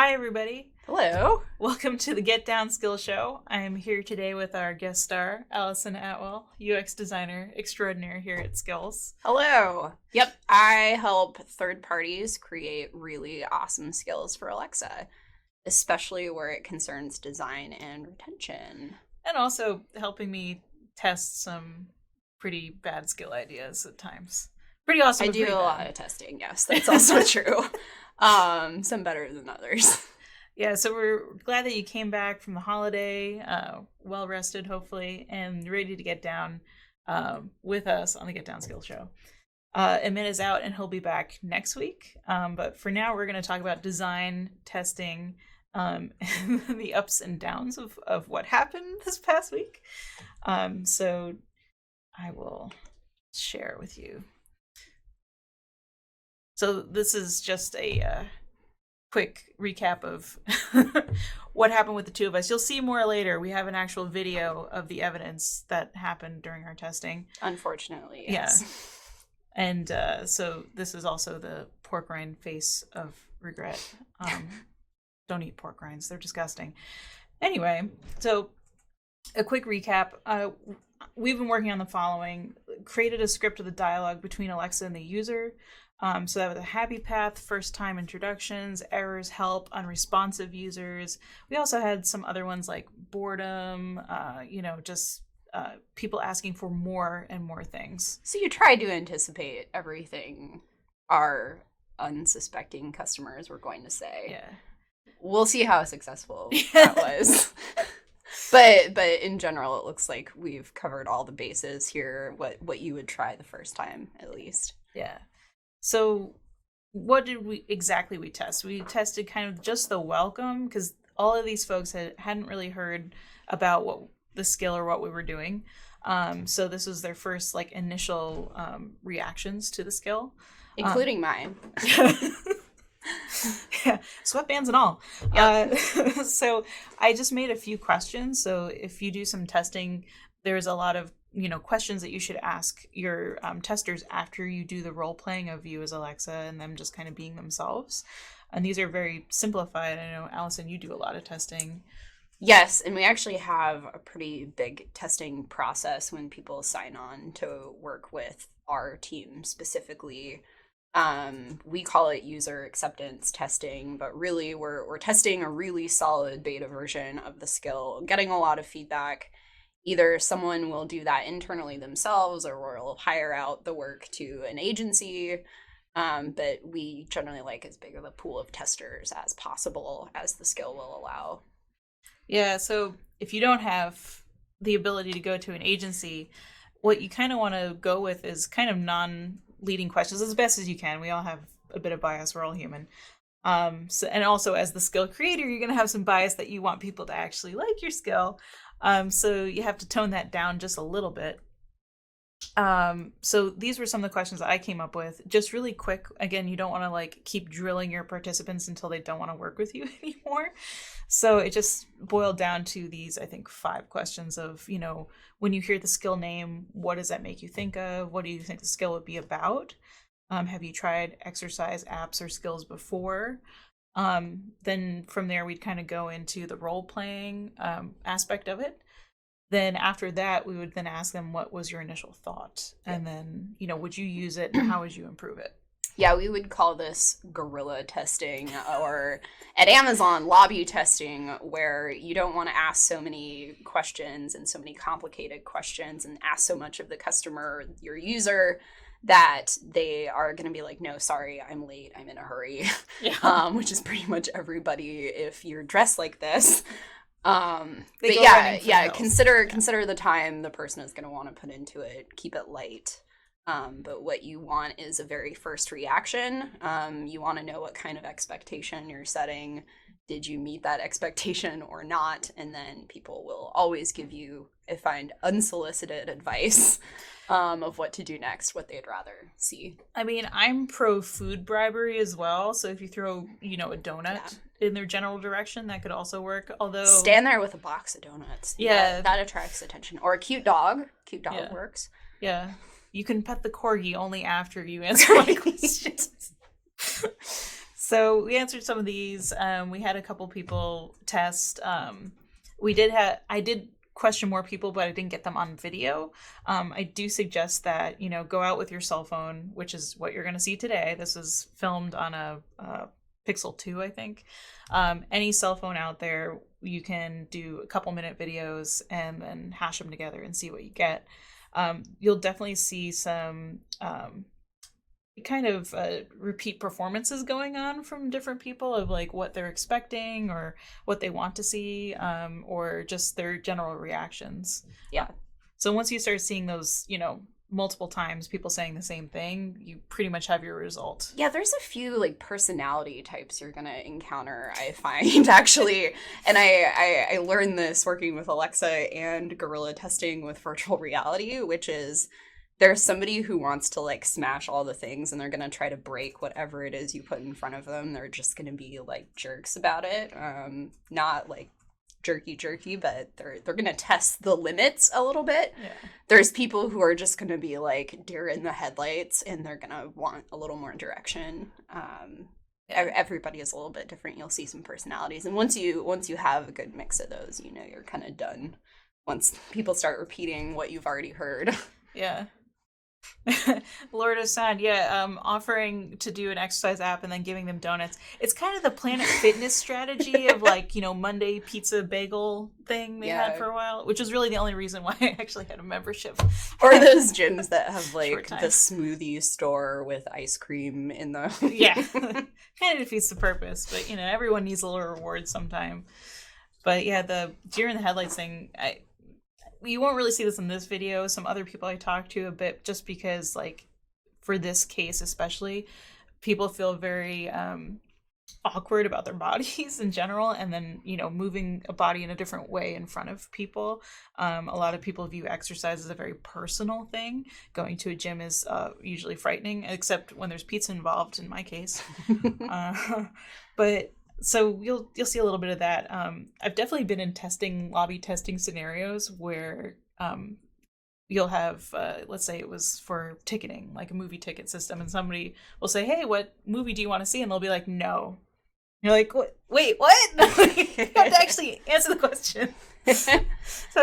Hi, everybody. Hello. Welcome to the Get Down Skill Show. I am here today with our guest star, Allison Atwell, UX designer extraordinaire here at Skills. Hello. Yep, I help third parties create really awesome skills for Alexa, especially where it concerns design and retention. And also helping me test some pretty bad skill ideas at times. Pretty awesome. I do a lot of testing, yes, that's also true. Some better than others. Yeah, so we're glad that you came back from the holiday, well rested, hopefully, and ready to get down with us on the Get Down Skill Show. Amit is out and he'll be back next week. But for now, we're going to talk about design, testing, and the ups and downs of what happened this past week. So I will share with you. So this is just a quick recap of what happened with the two of us. You'll see more later. We have an actual video of the evidence that happened during our testing. Unfortunately, yes. Yeah. And so this is also the pork rind face of regret. Don't eat pork rinds. They're disgusting. Anyway, so a quick recap. We've been working on the following. Created a script of the dialogue between Alexa and the user. So that was a happy path, first time introductions, errors, help, unresponsive users. We also had some other ones like boredom, just people asking for more and more things. So you tried to anticipate everything our unsuspecting customers were going to say. Yeah. We'll see how successful that was. But in general, it looks like we've covered all the bases here, what you would try the first time, at least. Yeah. So what did we test? We tested kind of just the welcome, because all of these folks hadn't really heard about what the skill or what we were doing. So this was their first initial reactions to the skill. Including mine. Yeah, sweatbands and all. Yep. So I just made a few questions. So if you do some testing, there's a lot of questions that you should ask your testers after you do the role playing of you as Alexa and them just kind of being themselves. And these are very simplified. I know, Allison, you do a lot of testing. Yes, and we actually have a pretty big testing process when people sign on to work with our team specifically. We call it user acceptance testing, but really we're testing a really solid beta version of the skill, getting a lot of feedback. Either someone will do that internally themselves or we'll hire out the work to an agency. But we generally like as big of a pool of testers as possible as the skill will allow. Yeah, so if you don't have the ability to go to an agency, what you kind of want to go with is kind of non-leading questions as best as you can. We all have a bit of bias. We're all human. And also as the skill creator, you're going to have some bias that you want people to actually like your skill. So you have to tone that down just a little bit. So these were some of the questions that I came up with. Just really quick. Again, you don't want to keep drilling your participants until they don't want to work with you anymore. So it just boiled down to these, I think, 5 questions of, when you hear the skill name, what does that make you think of? What do you think the skill would be about? Have you tried exercise apps or skills before? Then from there, we'd kind of go into the role playing aspect of it. Then after that, we would then ask them, what was your initial thought? And then, would you use it and how would you improve it? Yeah, we would call this guerrilla testing or at Amazon lobby testing, where you don't want to ask so many questions and so many complicated questions and ask so much of the customer, your user, that they are going to be like, no, sorry, I'm late, I'm in a hurry. Yeah. Which is pretty much everybody if you're dressed like this. Consider the time the person is going to want to put into it. Keep it light. But what you want is a very first reaction. You want to know what kind of expectation you're setting. Did you meet that expectation or not? And then people will always give you, I find, unsolicited advice of what to do next, what they'd rather see. I mean, I'm pro food bribery as well. So if you throw, a donut in their general direction, that could also work. Although stand there with a box of donuts. Yeah. That attracts attention. Or a cute dog. Cute dog works. Yeah. You can pet the corgi only after you answer my questions. So we answered some of these. We had a couple people test. I did question more people, but I didn't get them on video. I do suggest that, go out with your cell phone, which is what you're going to see today. This is filmed on a Pixel 2, I think. Any cell phone out there, you can do a couple minute videos and then hash them together and see what you get. You'll definitely see some kind of repeat performances going on from different people of like what they're expecting or what they want to see, or just their general reactions. Yeah. So once you start seeing those, multiple times people saying the same thing, you pretty much have your result. Yeah, there's a few like personality types you're gonna encounter, I find, actually. And I learned this working with Alexa and gorilla testing with virtual reality, which is there's somebody who wants to like smash all the things and they're gonna try to break whatever it is you put in front of them. They're just gonna be like jerks about it. Not like jerky, but they're gonna test the limits a little bit. Yeah. There's people who are just gonna be like deer in the headlights and they're gonna want a little more direction. Everybody is a little bit different. You'll see some personalities, and once you have a good mix of those, you're kind of done once people start repeating what you've already heard. Yeah. Lord of Sound, offering to do an exercise app and then giving them donuts. It's kind of the Planet Fitness strategy of like, Monday pizza bagel thing they had for a while, which is really the only reason why I actually had a membership. Or those gyms that have like the smoothie store with ice cream in the... Yeah, kind of defeats the purpose, but everyone needs a little reward sometime. But yeah, the deer in the headlights thing, you won't really see this in this video. Some other people I talked to a bit, just because like for this case especially, people feel very awkward about their bodies in general, and then moving a body in a different way in front of people. A lot of people view exercise as a very personal thing. Going to a gym is usually frightening, except when there's pizza involved in my case. But so you'll see a little bit of that. I've definitely been in lobby testing scenarios where you'll have, let's say it was for ticketing, like a movie ticket system, and somebody will say, "Hey, what movie do you want to see?" And they'll be like, "No." You're like, "Wait, what?" You have to actually answer the question. So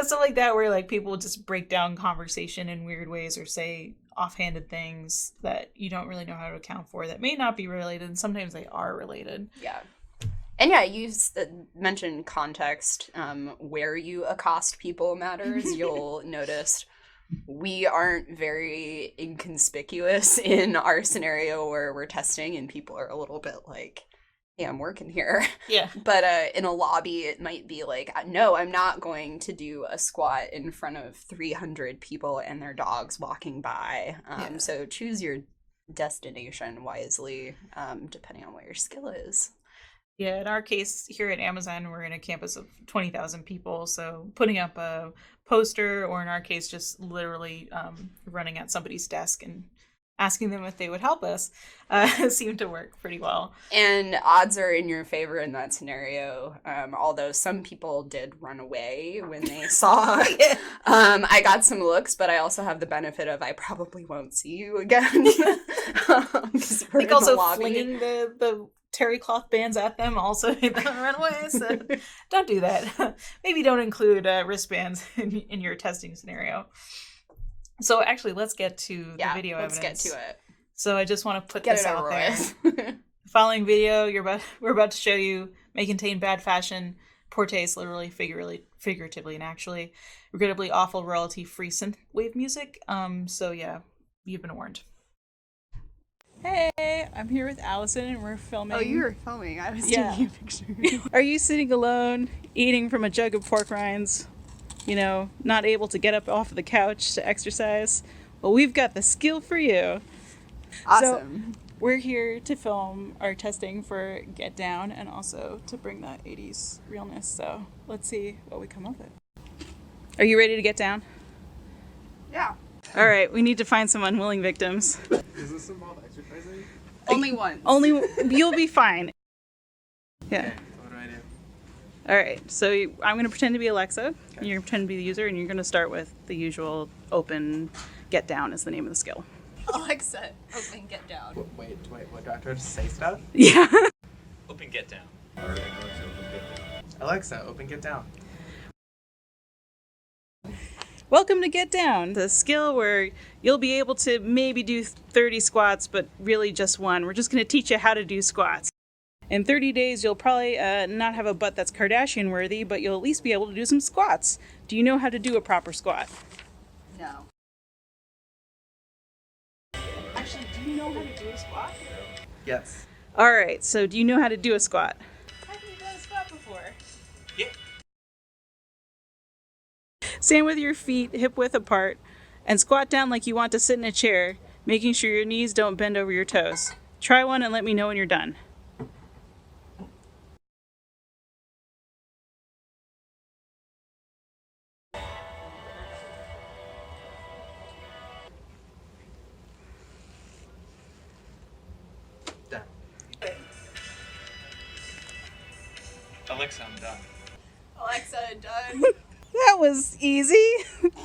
stuff like that, where like people will just break down conversation in weird ways or say offhanded things that you don't really know how to account for that may not be related, and sometimes they are related. Yeah. And yeah, you mentioned context. Where you accost people matters. You'll notice we aren't very inconspicuous in our scenario where we're testing and people are a little bit like, "Hey, I'm working here." Yeah. But in a lobby, it might be like, "No, I'm not going to do a squat in front of 300 people and their dogs walking by." So choose your destination wisely, depending on what your skill is. Yeah, in our case here at Amazon, we're in a campus of 20,000 people. So putting up a poster, or in our case, just literally running at somebody's desk and asking them if they would help us, seemed to work pretty well. And odds are in your favor in that scenario, although some people did run away when they saw. I got some looks, but I also have the benefit of I probably won't see you again. I think also flinging the terry cloth bands at them also made them run away, so don't do that. Maybe don't include wristbands in your testing scenario. So actually, let's get to the video evidence. Let's get to it. So I just want to put this out there. The following video we're about to show you may contain bad fashion, poor taste, literally, figuratively, and actually regrettably awful royalty-free synthwave music. So yeah, you've been warned. Hey, I'm here with Allison and we're filming. Oh, you were filming. I was taking a picture. Are you sitting alone, eating from a jug of pork rinds, not able to get up off of the couch to exercise? Well, we've got the skill for you. Awesome. So, we're here to film our testing for Get Down and also to bring that 80s realness. So let's see what we come up with. Are you ready to get down? Yeah. All right, we need to find some unwilling victims. Does this involve exercising? Only one. You'll be fine. Yeah. Okay, what do I do? All right, so I'm going to pretend to be Alexa. Okay. You're going to pretend to be the user, and you're going to start with the usual open Get Down is the name of the skill. Alexa, open Get Down. Wait, what, do I have to say stuff? Yeah. Get Down. All right, Alexa, open Get Down. Welcome to Get Down, the skill where you'll be able to maybe do 30 squats, but really just one. We're just going to teach you how to do squats. In 30 days, you'll probably not have a butt that's Kardashian worthy, but you'll at least be able to do some squats. Do you know how to do a proper squat? No. Actually, do you know how to do a squat? Yes. All right, so do you know how to do a squat? Have you done a squat before? Yeah. Stand with your feet hip width apart and squat down like you want to sit in a chair, making sure your knees don't bend over your toes. Try one and let me know when you're done. Done. Alexa, I'm done. Alexa, done. That was easy.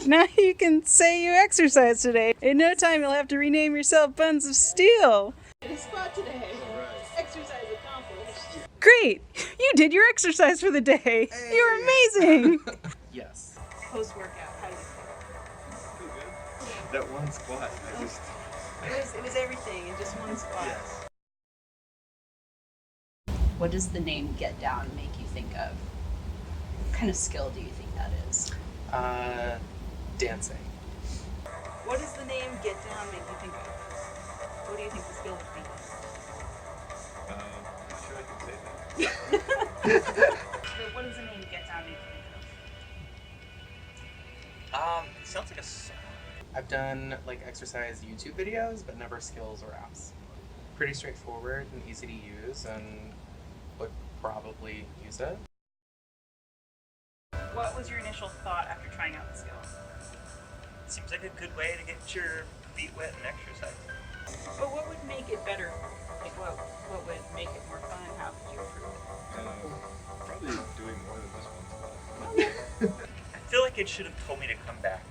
Now you can say you exercised today. In no time, you'll have to rename yourself Buns of Steel. Did a squat today. Exercise accomplished. Great! You did your exercise for the day. Hey. You're amazing. Yes. Post workout, how do you feel? That one squat, I just... It was everything in just one squat. Yes. What does the name Get Down make you think of? What kind of skill do you think that is? Dancing. What does the name Get Down make you think of? What do you think the skill would be? Not sure I can say that. But what does the name Get Down make you think It sounds like a song. I've done like exercise YouTube videos, but never skills or apps. Pretty straightforward and easy to use, and would probably use it. What was your initial thought after trying out the skill? Seems like a good way to get your feet wet and exercise. But what would make it better? Like what would make it more fun? How could you improve it? Probably doing more than just one spot. I feel like it should have told me to come back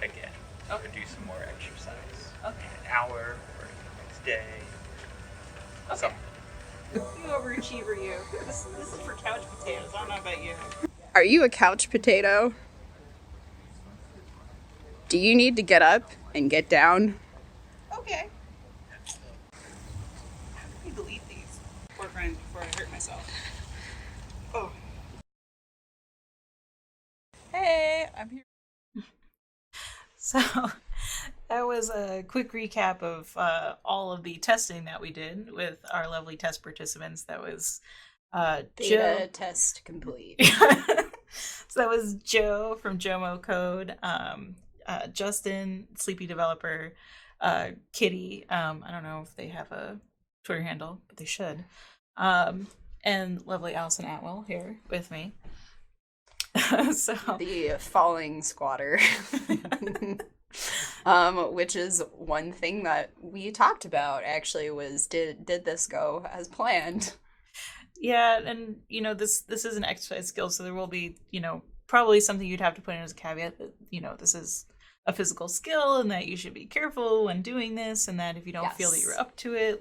again Okay. to do some more exercise. Okay. An hour or the next day. Okay. Something. You overachiever, you. This is for couch potatoes. I don't know about you. Are you a couch potato? Do you need to get up and get down? Okay. How do we delete these? Before I hurt myself. Oh. Hey, I'm here. So, that was a quick recap of all of the testing that we did with our lovely test participants. That was Beta Joe. test complete. So that was Joe from Jomo Code, Justin, Sleepy Developer, Kitty. I don't know if they have a Twitter handle, but they should. And lovely Allison Atwell here with me. So The falling squatter. Which is one thing that we talked about actually was did this go as planned? yeah, and this is an exercise skill, so there will be probably something you'd have to put in as a caveat that this is a physical skill and that you should be careful when doing this, and that if you don't feel that Yes. you're up to it,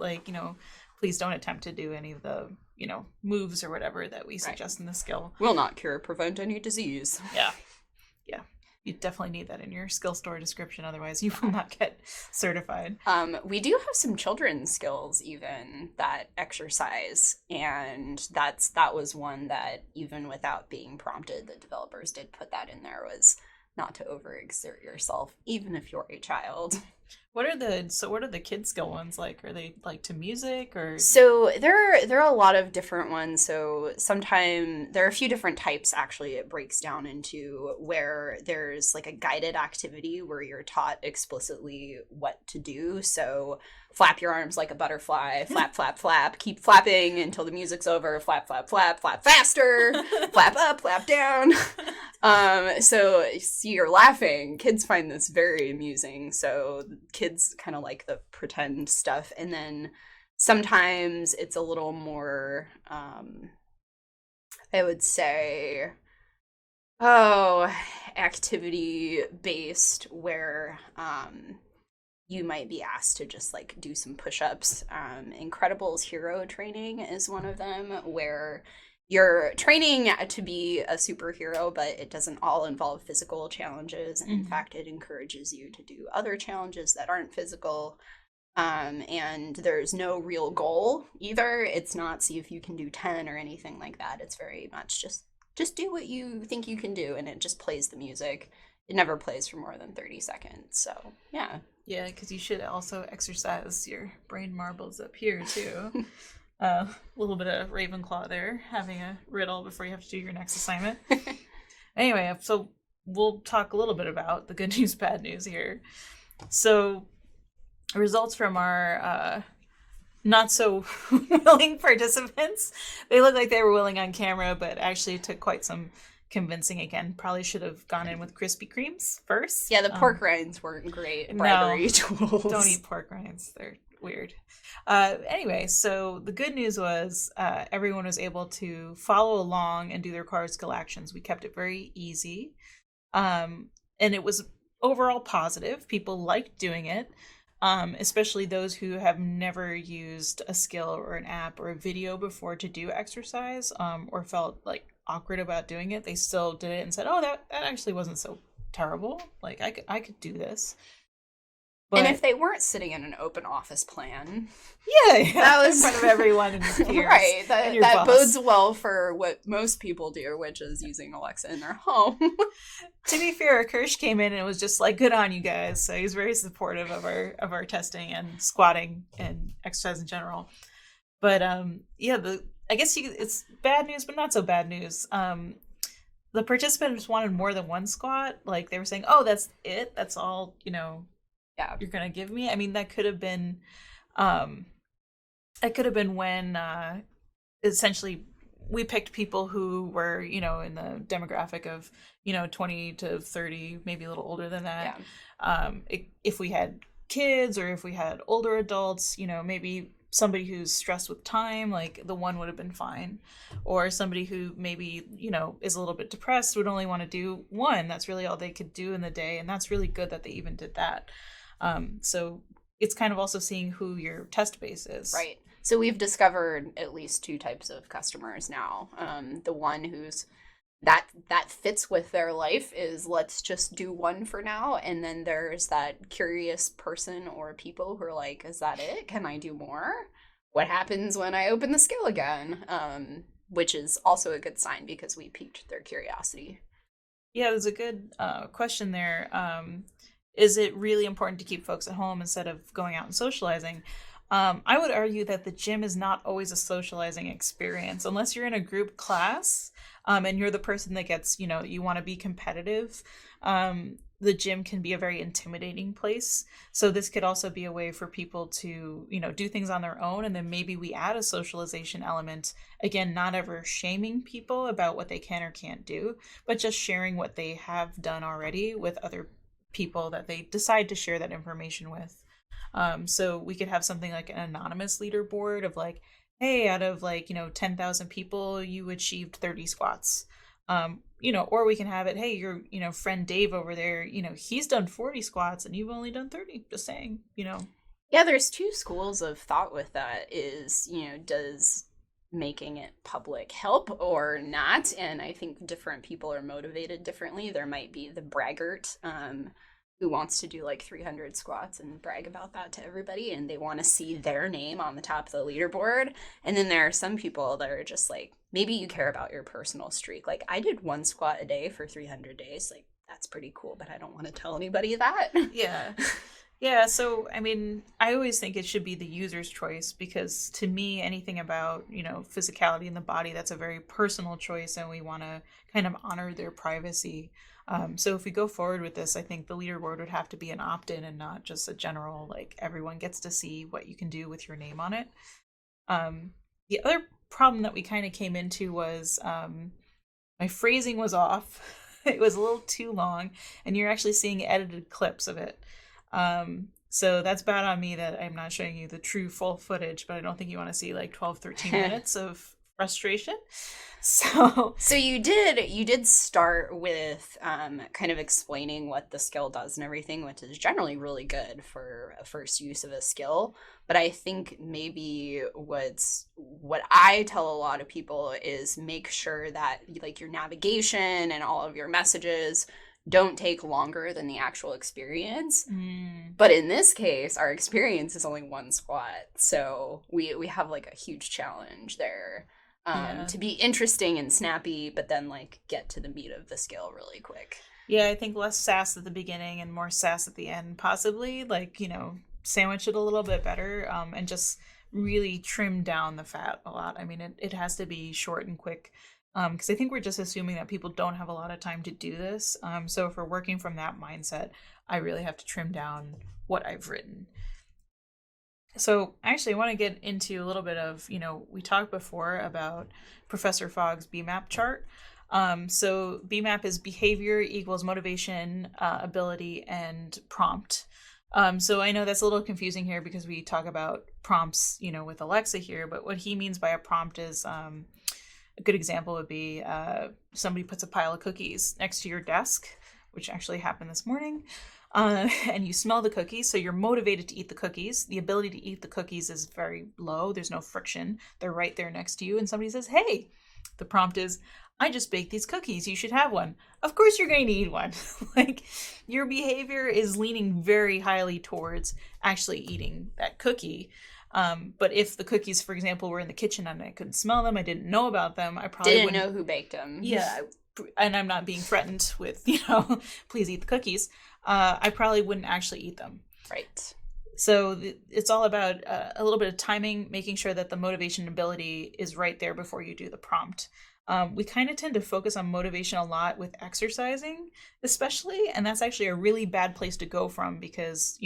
please don't attempt to do any of the moves or whatever that we suggest in the skill. Will not cure, prevent any disease. Yeah. You definitely need that in your skill store description, otherwise you will not get certified. We do have some children's skills even that exercise, and that was one that even without being prompted, the developers did put that in there, was not to overexert yourself, even if you're a child. What are the kids skill ones like? Are they like to music or? So there are a lot of different ones. So sometimes there are a few different types. Actually, it breaks down into where there's like a guided activity where you're taught explicitly what to do. So flap your arms like a butterfly, flap, flap, flap, keep flapping until the music's over, flap, flap, flap, flap faster, flap up, flap down. So see, you're laughing. Kids find this very amusing. So kids kind of like the pretend stuff. And then sometimes it's a little more, I would say, activity based, where you might be asked to just like do some push-ups. Incredibles hero training is one of them, where you're training to be a superhero, but it doesn't all involve physical challenges. And in fact, it encourages you to do other challenges that aren't physical. And there's no real goal either. It's not see if you can do 10 or anything like that. It's very much just do what you think you can do, and it just plays the music. It never plays for more than 30 seconds. So, yeah. Yeah, because you should also exercise your brain marbles up here, too. A little bit of Ravenclaw there, having a riddle before you have to do your next assignment. Anyway, so we'll talk a little bit about the good news, bad news here. So, results from our not so willing participants. They look like they were willing on camera, but actually it took quite some convincing. Again, probably should have gone in with Krispy Kremes first. Yeah, the pork rinds weren't great bribery tools. Don't eat pork rinds. They're weird. Anyway, so the good news was everyone was able to follow along and do their card skill actions. We kept it very easy. And it was overall positive. People liked doing it. Especially those who have never used a skill or an app or a video before to do exercise, or felt like awkward about doing it. They still did it and said, "Oh, that actually wasn't so terrible. Like I could do this." But, and if they weren't sitting in an open office plan, yeah, that was in front of everyone and your peers, right. and your That boss. bodes well for what most people do, which is using Alexa in their home. To be fair, Kirsch came in and was just like, "Good on you guys." So he's very supportive of our testing and squatting and exercise in general. But yeah, I guess it's bad news, but not so bad news. The participants wanted more than one squat. Like they were saying, "Oh, that's it. That's all. Yeah, you're gonna give me." I mean, that could have been when essentially we picked people who were, in the demographic of, 20 to 30, maybe a little older than that. Yeah. If we had kids or if we had older adults, maybe somebody who's stressed with time, like the one would have been fine. Or somebody who maybe, is a little bit depressed would only want to do one. That's really all they could do in the day. And that's really good that they even did that. So it's kind of also seeing who your test base is. Right. So we've discovered at least two types of customers now. The one who's that fits with their life is let's just do one for now. And then there's that curious person or people who are like, is that it? Can I do more? What happens when I open the skill again? Which is also a good sign because we piqued their curiosity. Yeah, there's a good question there. Is it really important to keep folks at home instead of going out and socializing? I would argue that the gym is not always a socializing experience unless you're in a group class and you're the person that gets, you want to be competitive. The gym can be a very intimidating place. So this could also be a way for people to, do things on their own. And then maybe we add a socialization element. Again, not ever shaming people about what they can or can't do, but just sharing what they have done already with other people that they decide to share that information with. So we could have something like an anonymous leaderboard of like, hey, out of 10,000 people, you achieved 30 squats. Or we can have it, hey, your, friend Dave over there, he's done 40 squats and you've only done 30, just saying, Yeah, there's two schools of thought with that is, does making it public help or not? And I think different people are motivated differently. There might be the braggart, who wants to do 300 squats and brag about that to everybody, and they want to see their name on the top of the leaderboard. And then there are some people that are just maybe you care about your personal streak. I did 1 squat a day for 300 days. That's pretty cool, but I don't want to tell anybody that. Yeah. Yeah, so, I mean, I always think it should be the user's choice because to me, anything about, physicality in the body, that's a very personal choice and we want to kind of honor their privacy. So if we go forward with this, I think the leaderboard would have to be an opt-in and not just a general, everyone gets to see what you can do with your name on it. The other problem that we kind of came into was my phrasing was off. It was a little too long, and you're actually seeing edited clips of it. So that's bad on me that I'm not showing you the true full footage, but I don't think you want to see 12, 13 minutes of frustration. So you did start with kind of explaining what the skill does and everything, which is generally really good for a first use of a skill. But I think maybe what I tell a lot of people is make sure that like your navigation and all of your messages don't take longer than the actual experience. But in this case, our experience is only one squat, so we have like a huge challenge there. To be interesting and snappy, but then like get to the meat of the skill really quick. Yeah, I think less sass at the beginning and more sass at the end, possibly. Like, sandwich it a little bit better, and just really trim down the fat a lot. I mean, it has to be short and quick, because I think we're just assuming that people don't have a lot of time to do this. So if we're working from that mindset, I really have to trim down what I've written. So actually, I want to get into a little bit of, we talked before about Professor Fogg's BMAP chart. So BMAP is behavior equals motivation, ability, and prompt. So I know that's a little confusing here because we talk about prompts, with Alexa here, but what he means by a prompt is, a good example would be somebody puts a pile of cookies next to your desk, which actually happened this morning. And you smell the cookies, so you're motivated to eat the cookies. The ability to eat the cookies is very low. There's no friction. They're right there next to you, and somebody says, hey, the prompt is, I just baked these cookies. You should have one. Of course you're going to eat one. Like, your behavior is leaning very highly towards actually eating that cookie. But if the cookies, for example, were in the kitchen and I couldn't smell them, I didn't know about them, I probably didn't wouldn't know who baked them. Yeah, and I'm not being threatened with, please eat the cookies. I probably wouldn't actually eat them. Right. So it's all about a little bit of timing, making sure that the motivation ability is right there before you do the prompt. We kind of tend to focus on motivation a lot with exercising, especially, and that's actually a really bad place to go from because,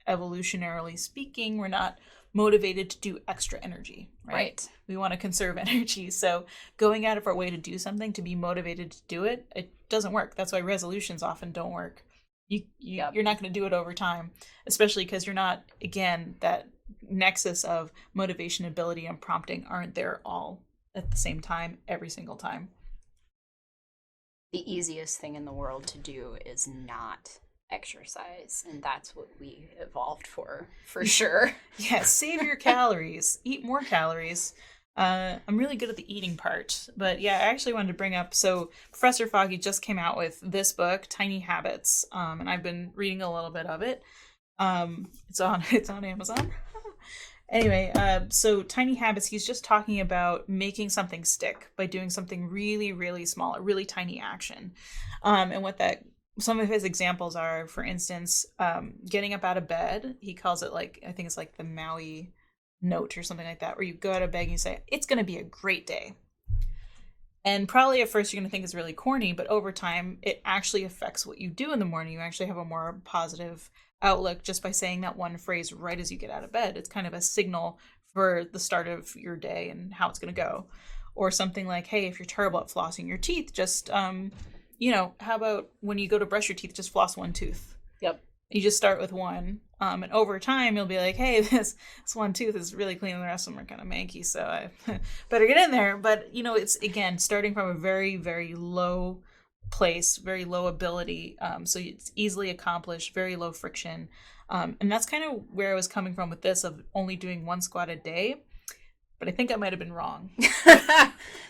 evolutionarily speaking, we're not motivated to do extra energy, right? We want to conserve energy. So going out of our way to do something, to be motivated to do it, it doesn't work. That's why resolutions often don't work. You're not going to do it over time, especially because you're not, again, that nexus of motivation, ability, and prompting aren't there all at the same time, every single time. The easiest thing in the world to do is not exercise, and that's what we evolved for sure. Yeah, save your calories, eat more calories. I'm really good at the eating part, but yeah, I actually wanted to bring up, so Professor Foggy just came out with this book, Tiny Habits, and I've been reading a little bit of it. It's on Amazon. Anyway, so Tiny Habits, he's just talking about making something stick by doing something really, really small, a really tiny action. And what some of his examples are, for instance, getting up out of bed. He calls it I think it's like the Maui note or something like that, where you go out of bed and you say, it's going to be a great day. And probably at first you're going to think it's really corny, but over time it actually affects what you do in the morning. You actually have a more positive outlook just by saying that one phrase right as you get out of bed. It's kind of a signal for the start of your day and how it's going to go. Or something like, hey, if you're terrible at flossing your teeth, just how about when you go to brush your teeth, just floss one tooth. Yep. You just start with one, and over time you'll be like, hey, this one tooth is really clean and the rest of them are kind of manky, so I better get in there. But it's, again, starting from a very, very low place, very low ability, so it's easily accomplished, very low friction, and that's kind of where I was coming from with this, of only doing one squat a day. But I think I might have been wrong.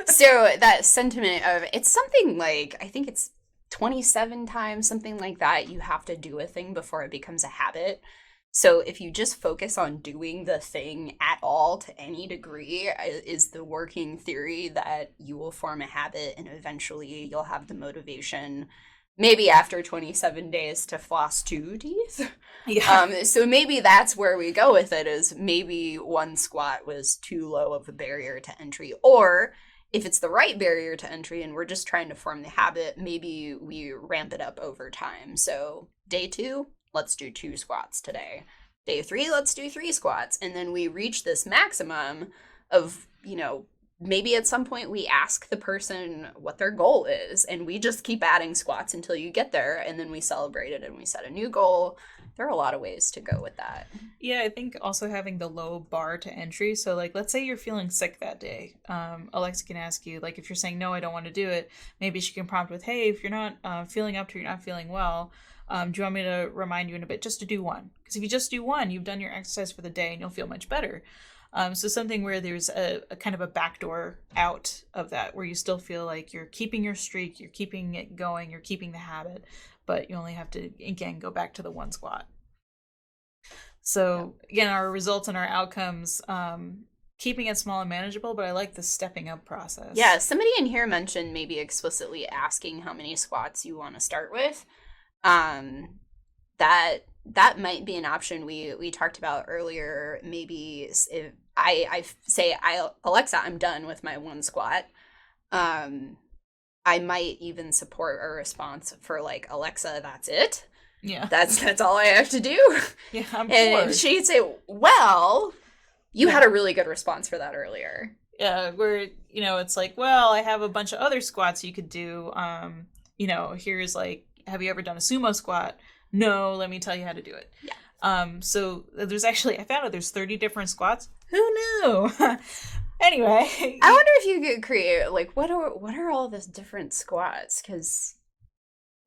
So that sentiment of, it's something like, I think it's 27 times, something like that, you have to do a thing before it becomes a habit. So if you just focus on doing the thing at all to any degree, is the working theory that you will form a habit and eventually you'll have the motivation, maybe after 27 days, to floss 2 teeth. Yeah. So maybe that's where we go with it, is maybe one squat was too low of a barrier to entry. Or if it's the right barrier to entry and we're just trying to form the habit, maybe we ramp it up over time. So day 2, let's do 2 squats today. Day 3, let's do 3 squats. And then we reach this maximum of, maybe at some point we ask the person what their goal is, and we just keep adding squats until you get there, and then we celebrate it and we set a new goal. There are a lot of ways to go with that. Yeah, I think also having the low bar to entry. So, like, let's say you're feeling sick that day. Alexa can ask you, like, if you're saying, no, I don't want to do it, maybe she can prompt with, hey, if you're not feeling up to, you're not feeling well, do you want me to remind you in a bit just to do one? Because if you just do one, you've done your exercise for the day and you'll feel much better. So something where there's a kind of a backdoor out of that, where you still feel like you're keeping your streak, you're keeping it going, you're keeping the habit, but you only have to, again, go back to the one squat. So again, our results and our outcomes, keeping it small and manageable, but I like the stepping up process. Yeah, somebody in here mentioned maybe explicitly asking how many squats you want to start with. That might be an option we talked about earlier. Maybe if I say, Alexa, I'm done with my one squat. I might even support a response for like, Alexa, that's it. Yeah. That's all I have to do. Yeah, I'm And bored. if she'd say, well, you had a really good response for that earlier. Yeah, where, it's like, well, I have a bunch of other squats you could do. Here's like, have you ever done a sumo squat? No, let me tell you how to do it. Yeah. So there's actually, I found out there's 30 different squats. Who knew? Anyway. I wonder if you could create, like, what are all these different squats? Because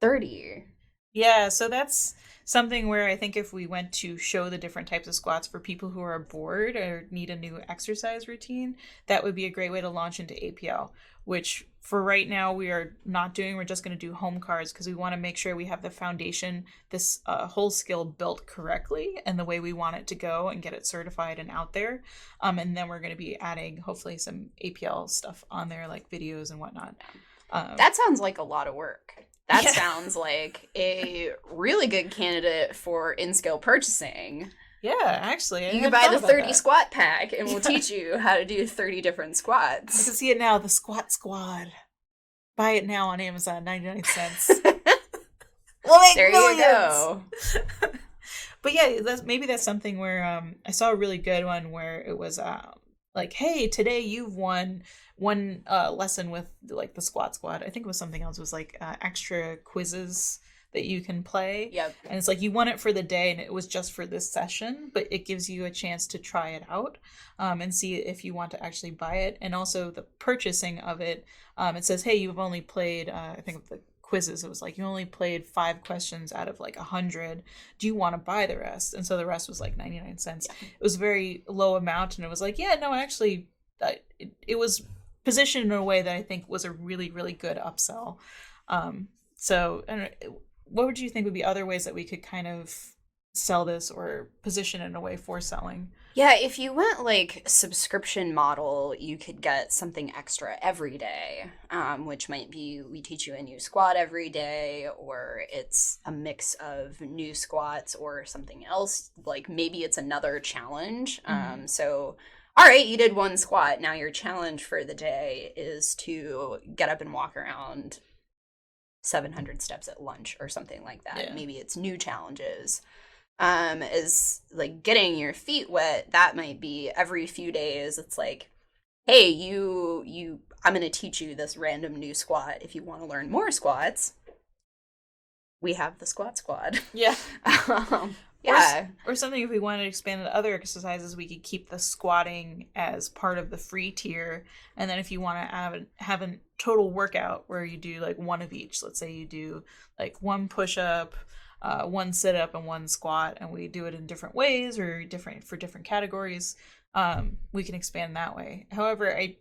30. Yeah, so that's something where I think if we went to show the different types of squats for people who are bored or need a new exercise routine, that would be a great way to launch into APL, which for right now we are not doing. We're just going to do home cards because we want to make sure we have the foundation, this whole skill built correctly and the way we want it to go and get it certified and out there. And then we're going to be adding hopefully some APL stuff on there, like videos and whatnot. That sounds like a lot of work. That Yeah. sounds like a really good candidate for in-skill purchasing. Yeah, actually. You can buy the 30 squat pack and we'll teach you how to do 30 different I squats. can see it now, the Squat Squad. Buy it now on Amazon, 99 cents. We'll make There millions. you go. But yeah, maybe that's something where I saw a really good one where it was like, hey, today you've won one lesson with like the Squat Squad. I think it was something else. It was like extra quizzes that you can play. Yep. And it's like you won it for the day and it was just for this session, but it gives you a chance to try it out and see if you want to actually buy it. And also the purchasing of it, it says, hey, you've only played, I think of the quizzes, it was like you only played 5 questions out of like 100. Do you want to buy the rest? And so the rest was like 99 cents. Yeah. It was a very low amount and it was like, yeah, no, actually, it was positioned in a way that I think was a really, really good upsell. So I don't know, what would you think would be other ways that we could kind of sell this or position it in a way for selling? Yeah, if you went like subscription model, you could get something extra every day, which might be we teach you a new squat every day, or it's a mix of new squats or something else. Like maybe it's another challenge. So, all right, you did one squat. Now your challenge for the day is to get up and walk around 700 steps at lunch or something like that. Yeah. Maybe it's new challenges. Is like getting your feet wet. That might be every few days. It's like, hey, I'm going to teach you this random new squat. If you want to learn more squats, we have the Squat Squad. Yeah. Yeah. Or something, if we wanted to expand into other exercises, we could keep the squatting as part of the free tier. And then if you want to have a total workout where you do like one of each, let's say you do like one push-up, one sit-up, and one squat, and we do it in different ways or for different categories, we can expand that way. However, I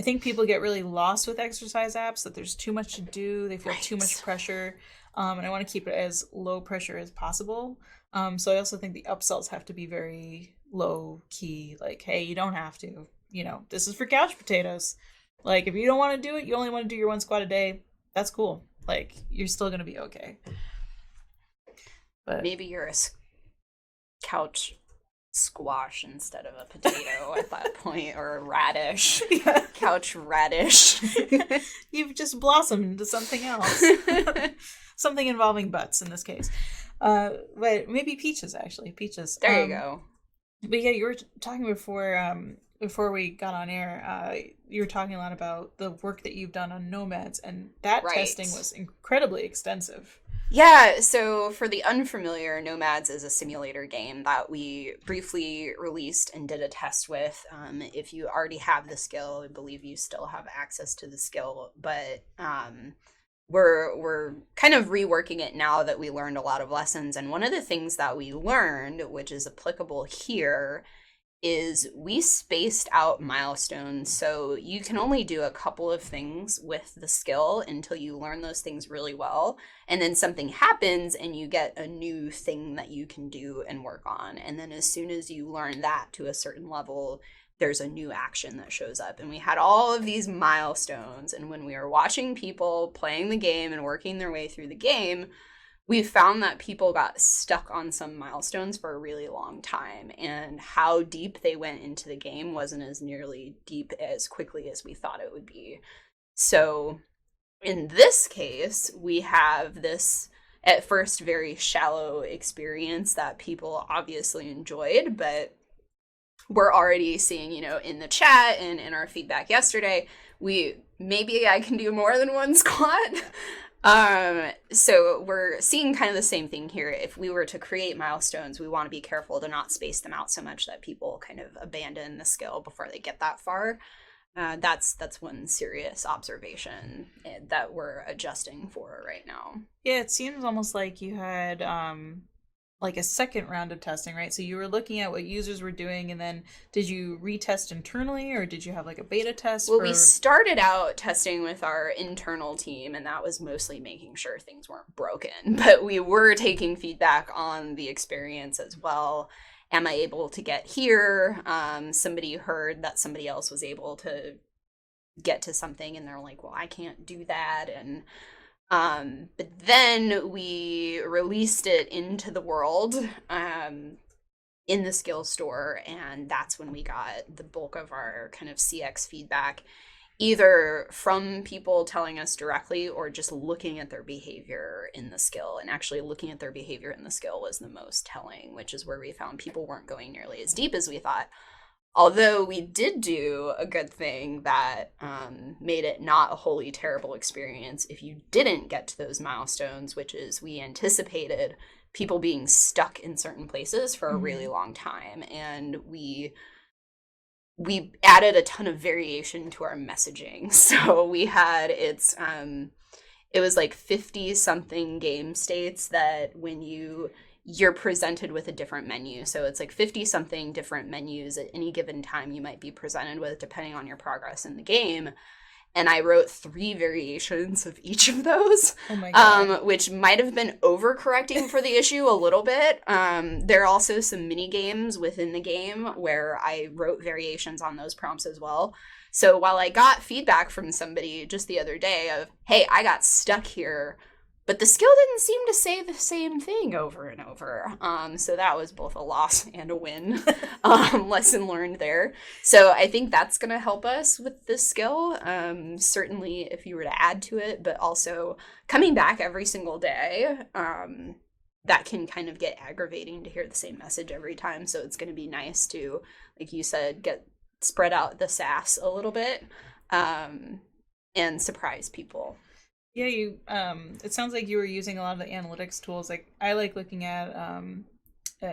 think people get really lost with exercise apps, that there's too much to do. They feel too much pressure. And I want to keep it as low pressure as possible. So I also think the upsells have to be very low key. Like, hey, you don't have to, this is for couch potatoes. Like, if you don't want to do it, you only want to do your one squat a day, that's cool. Like, you're still going to be okay. But Maybe you're a couch squash instead of a potato at that point, or a radish. yeah, Couch radish. you've just blossomed into something else. Something involving butts in this case. But maybe peaches, actually. Peaches. There you go. But yeah, you were talking before before we got on air, you were talking a lot about the work that you've done on Nomads, and that Right. testing was incredibly extensive. Yeah, so for the unfamiliar, Nomads is a simulator game that we briefly released and did a test with. If you already have the skill, I believe you still have access to the skill, but we're kind of reworking it now that we learned a lot of lessons. And one of the things that we learned, which is applicable here, is we spaced out milestones. So you can only do a couple of things with the skill until you learn those things really well. And then something happens and you get a new thing that you can do and work on. And then as soon as you learn that to a certain level, there's a new action that shows up. And we had all of these milestones. And when we were watching people playing the game and working their way through the game, we found that people got stuck on some milestones for a really long time, and how deep they went into the game wasn't as nearly deep as quickly as we thought it would be. So in this case, we have this at first very shallow experience that people obviously enjoyed, but we're already seeing, in the chat and in our feedback yesterday, maybe I can do more than one squat. So we're seeing kind of the same thing here. If we were to create milestones, we want to be careful to not space them out so much that people kind of abandon the skill before they get that far. That's one serious observation that we're adjusting for right now. Yeah, it seems almost like you had like a second round of testing, right? So you were looking at what users were doing, and then did you retest internally, or did you have like a beta test? Well, we started out testing with our internal team, and that was mostly making sure things weren't broken. But we were taking feedback on the experience as well. Am I able to get here? Somebody heard that somebody else was able to get to something, and they're like, well, I can't do that. And but then we released it into the world in the skill store, and that's when we got the bulk of our kind of CX feedback, either from people telling us directly or just looking at their behavior in the skill. And actually looking at their behavior in the skill was the most telling, which is where we found people weren't going nearly as deep as we thought. Although we did do a good thing that made it not a wholly terrible experience if you didn't get to those milestones, which is we anticipated people being stuck in certain places for a really long time. And we added a ton of variation to our messaging. So we had it was like 50 something game states that when you're presented with a different menu. So it's like 50 something different menus at any given time you might be presented with, depending on your progress in the game. And I wrote 3 variations of each of those, oh my God. Which might have been overcorrecting for the issue a little bit. There are also some mini games within the game where I wrote variations on those prompts as well. So while I got feedback from somebody just the other day of, hey, I got stuck here, but the skill didn't seem to say the same thing over and over. So that was both a loss and a win. Lesson learned there. So I think that's going to help us with this skill. Certainly if you were to add to it, but also coming back every single day, that can kind of get aggravating to hear the same message every time. So it's going to be nice to, like you said, spread out the sass a little bit and surprise people. Yeah, you it sounds like you were using a lot of the analytics tools. Like I like looking at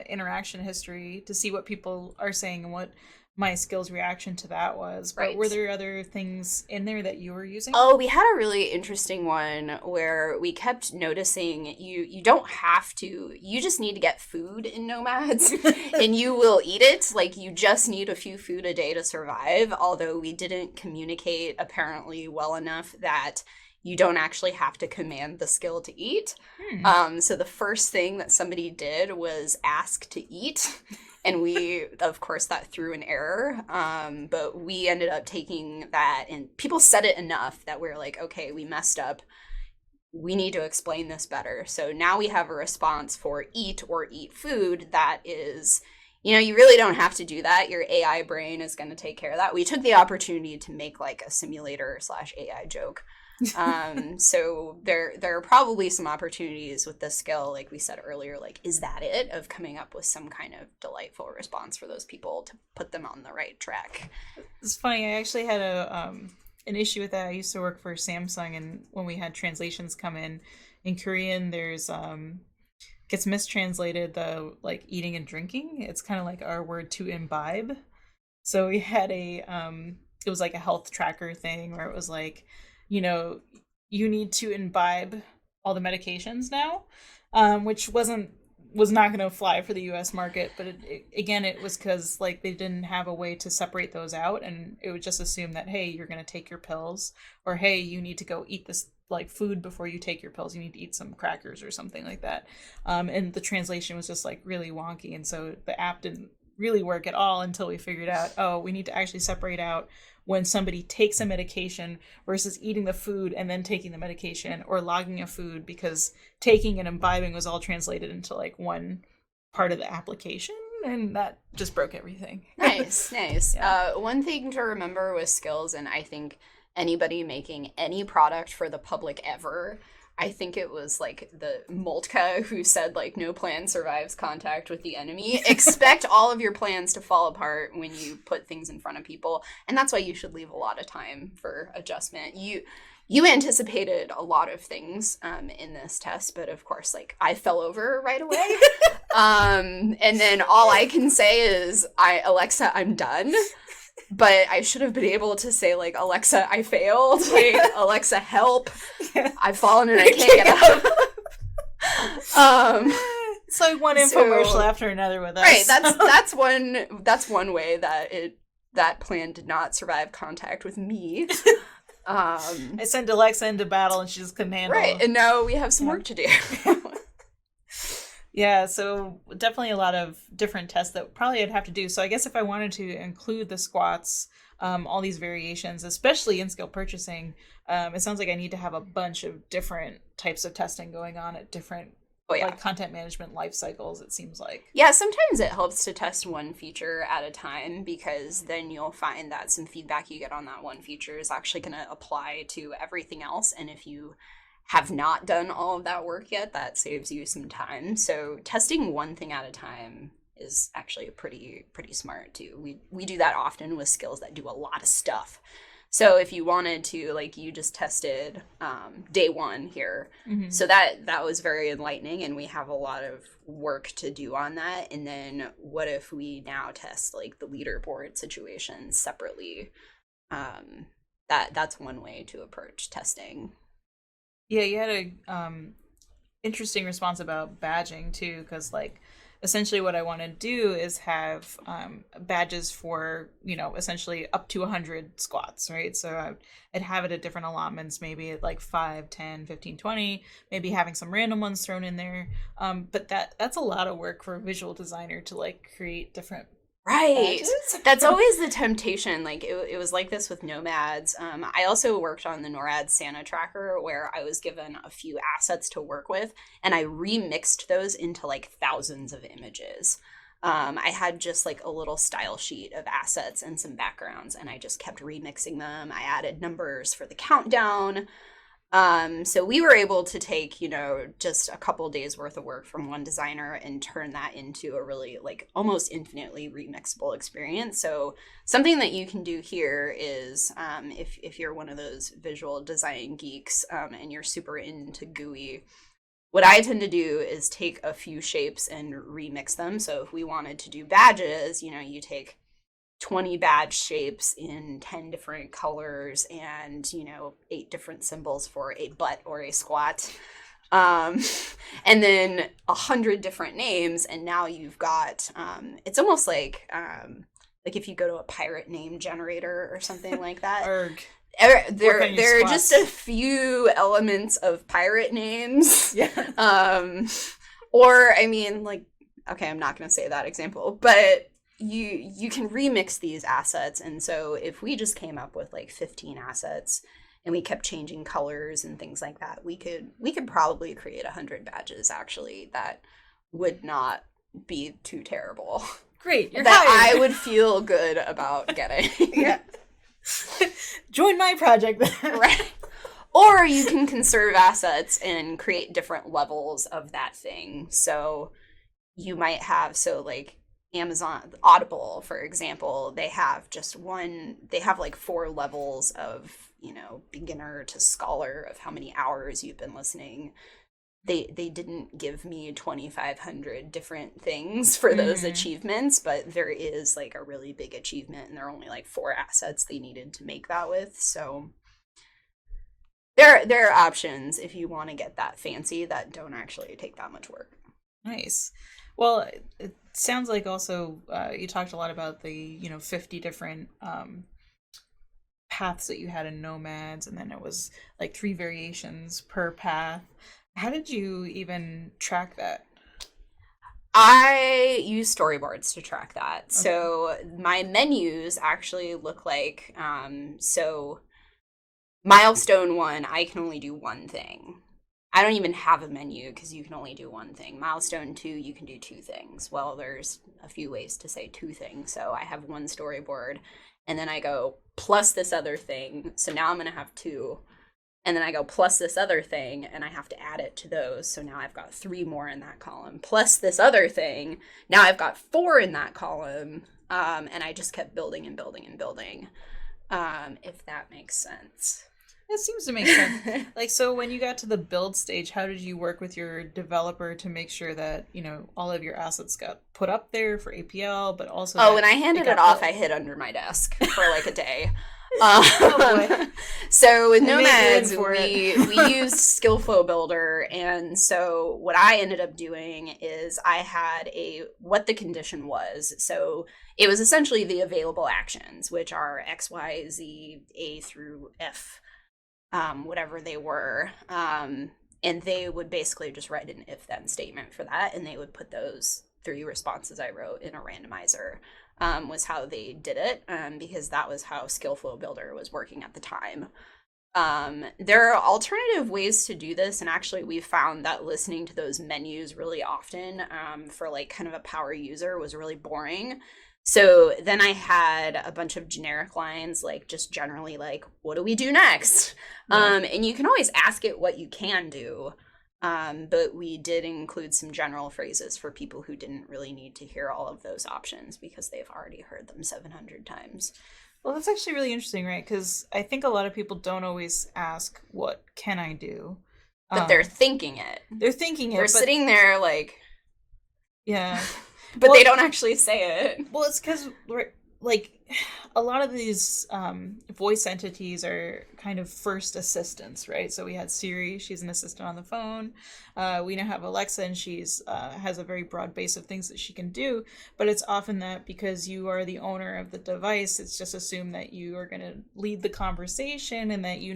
interaction history to see what people are saying and what my skill's reaction to that was. But Right. were there other things in there that you were using? Oh, we had a really interesting one where we kept noticing you don't have to, you just need to get food in Nomads and you will eat it. Like you just need a few food a day to survive. Although we didn't communicate apparently well enough that you don't actually have to command the skill to eat. So the first thing that somebody did was ask to eat. And we, of course, that threw an error. But we ended up taking that, and people said it enough that we're like, okay, we messed up. We need to explain this better. So now we have a response for eat or eat food that is, you really don't have to do that. Your AI brain is going to take care of that. We took the opportunity to make like a simulator / AI joke. So there are probably some opportunities with this skill, like we said earlier, like, is that it, of coming up with some kind of delightful response for those people to put them on the right track. It's funny. I actually had an issue with that. I used to work for Samsung, and when we had translations come in Korean, there's gets mistranslated the like eating and drinking. It's kind of like our word to imbibe. So we had it was like a health tracker thing where it was like, you know, you need to imbibe all the medications now, which was not going to fly for the U.S. market. But again, it was because like they didn't have a way to separate those out, and it would just assume that, hey, you're going to take your pills, or hey, you need to go eat this like food before you take your pills. You need to eat some crackers or something like that. And the translation was just like really wonky, and so the app didn't really work at all until we figured out, oh, we need to actually separate out when somebody takes a medication versus eating the food and then taking the medication, or logging a food, because taking and imbibing was all translated into like one part of the application, and that just broke everything. Nice. Yeah. One thing to remember with skills, and I think anybody making any product for the public ever, I think it was like the Moltke who said like no plan survives contact with the enemy. Expect all of your plans to fall apart when you put things in front of people, and that's why you should leave a lot of time for adjustment. You anticipated a lot of things in this test, but of course, like, I fell over right away. And then all I can say is, Alexa, I'm done. But I should have been able to say, like, Alexa, I failed. Like, Alexa, help. Yeah. I've fallen and I can't get up. It's like one infomercial after another with us. Right, that's one way that plan did not survive contact with me. I sent Alexa into battle and she just couldn't handle it. Right, and now we have some work to do. Yeah, so definitely a lot of different tests that probably I'd have to do. So I guess if I wanted to include the squats, all these variations, especially in skill purchasing, it sounds like I need to have a bunch of different types of testing going on at different like content management life cycles, it seems like. Yeah, sometimes it helps to test one feature at a time, because then you'll find that some feedback you get on that one feature is actually going to apply to everything else. And if you have not done all of that work yet, that saves you some time. So testing one thing at a time is actually pretty smart too. We do that often with skills that do a lot of stuff. So if you wanted to, like, you just tested day one here. Mm-hmm. So that was very enlightening, and we have a lot of work to do on that. And then what if we now test like the leaderboard situation separately? That's one way to approach testing. Yeah, you had a interesting response about badging too, because like essentially what I want to do is have badges for, you know, essentially up to 100 squats, right? So I'd have it at different allotments, maybe at like 5, 10, 15, 20, maybe having some random ones thrown in there. But that's a lot of work for a visual designer to like create different Right. That's always the temptation. Like it was like this with Nomads. I also worked on the NORAD Santa tracker, where I was given a few assets to work with, and I remixed those into like thousands of images. I had just like a little style sheet of assets and some backgrounds, and I just kept remixing them. I added numbers for the countdown. So we were able to take, you know, just a couple days worth of work from one designer and turn that into a really like almost infinitely remixable experience. So something that you can do here is if you're one of those visual design geeks and you're super into GUI, what I tend to do is take a few shapes and remix them. So if we wanted to do badges, you know, you take 20 badge shapes in 10 different colors and, you know, 8 different symbols for a butt or a squat. And then 100 different names. And now you've got, it's almost like if you go to a pirate name generator or something like that. Erg. There are just a few elements of pirate names. Yeah. Or, I mean, like, okay, I'm not going to say that example, but you can remix these assets. And so if we just came up with like 15 assets and we kept changing colors and things like that, we could probably create 100 badges actually that would not be too terrible. Great, you're that hired. I would feel good about getting. Yeah. Join my project then. Right. Or you can conserve assets and create different levels of that thing. So you might have, so like Amazon Audible, for example, they have like 4 levels of, beginner to scholar of how many hours you've been listening. They didn't give me 2,500 different things for those achievements, but there is like a really big achievement, and there are only like 4 assets they needed to make that with. So there are options if you want to get that fancy that don't actually take that much work. Nice. Well, it sounds like also you talked a lot about the 50 different paths that you had in Nomads, and then it was like 3 variations per path. How did you even track that? I use storyboards to track that. Okay. So my menus actually look like, so milestone 1, I can only do one thing. I don't even have a menu because you can only do one thing. Milestone 2, you can do 2 things. Well, there's a few ways to say 2 things. So I have 1 storyboard, and then I go plus this other thing. So now I'm going to have 2. And then I go plus this other thing, and I have to add it to those. So now I've got 3 more in that column. Plus this other thing. Now I've got 4 in that column. And I just kept building and building and building, if that makes sense. It seems to make sense. Like, so when you got to the build stage, how did you work with your developer to make sure that, all of your assets got put up there for APL, but also... Oh, when I handed it off, I hid under my desk for like a day. Oh boy. So with Nomads, we used Skillflow Builder, and so what I ended up doing is I had what the condition was. So it was essentially the available actions, which are X, Y, Z, A through F, whatever they were. And they would basically just write an if-then statement for that, and they would put those 3 responses I wrote in a randomizer. Was how they did it, because that was how Skillflow Builder was working at the time. There are alternative ways to do this, and actually we've found that listening to those menus really often for like kind of a power user was really boring. So then I had a bunch of generic lines, like just generally like, what do we do next? Yeah. And you can always ask it what you can do. But we did include some general phrases for people who didn't really need to hear all of those options because they've already heard them 700 times. Well, that's actually really interesting, right? Because I think a lot of people don't always ask, what can I do? But they're thinking it. They're thinking it. They're sitting there like... Yeah. But they don't actually say it. Well, it's because like a lot of these voice entities are kind of first assistants, right? So we had Siri, she's an assistant on the phone. We now have Alexa, and she's has a very broad base of things that she can do. But it's often that because you are the owner of the device, it's just assumed that you are going to lead the conversation and that you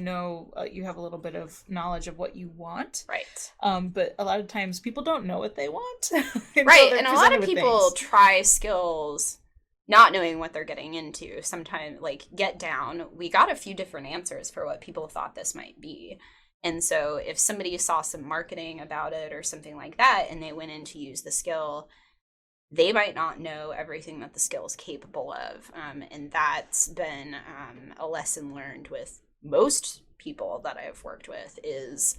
have a little bit of knowledge of what you want. Right. But a lot of times people don't know what they want. Right, and a lot of people try skills not knowing what they're getting into. Sometimes, like Get Down, we got a few different answers for what people thought this might be. And so if somebody saw some marketing about it or something like that, and they went in to use the skill, they might not know everything that the skill is capable of. And that's been a lesson learned with most people that I've worked with is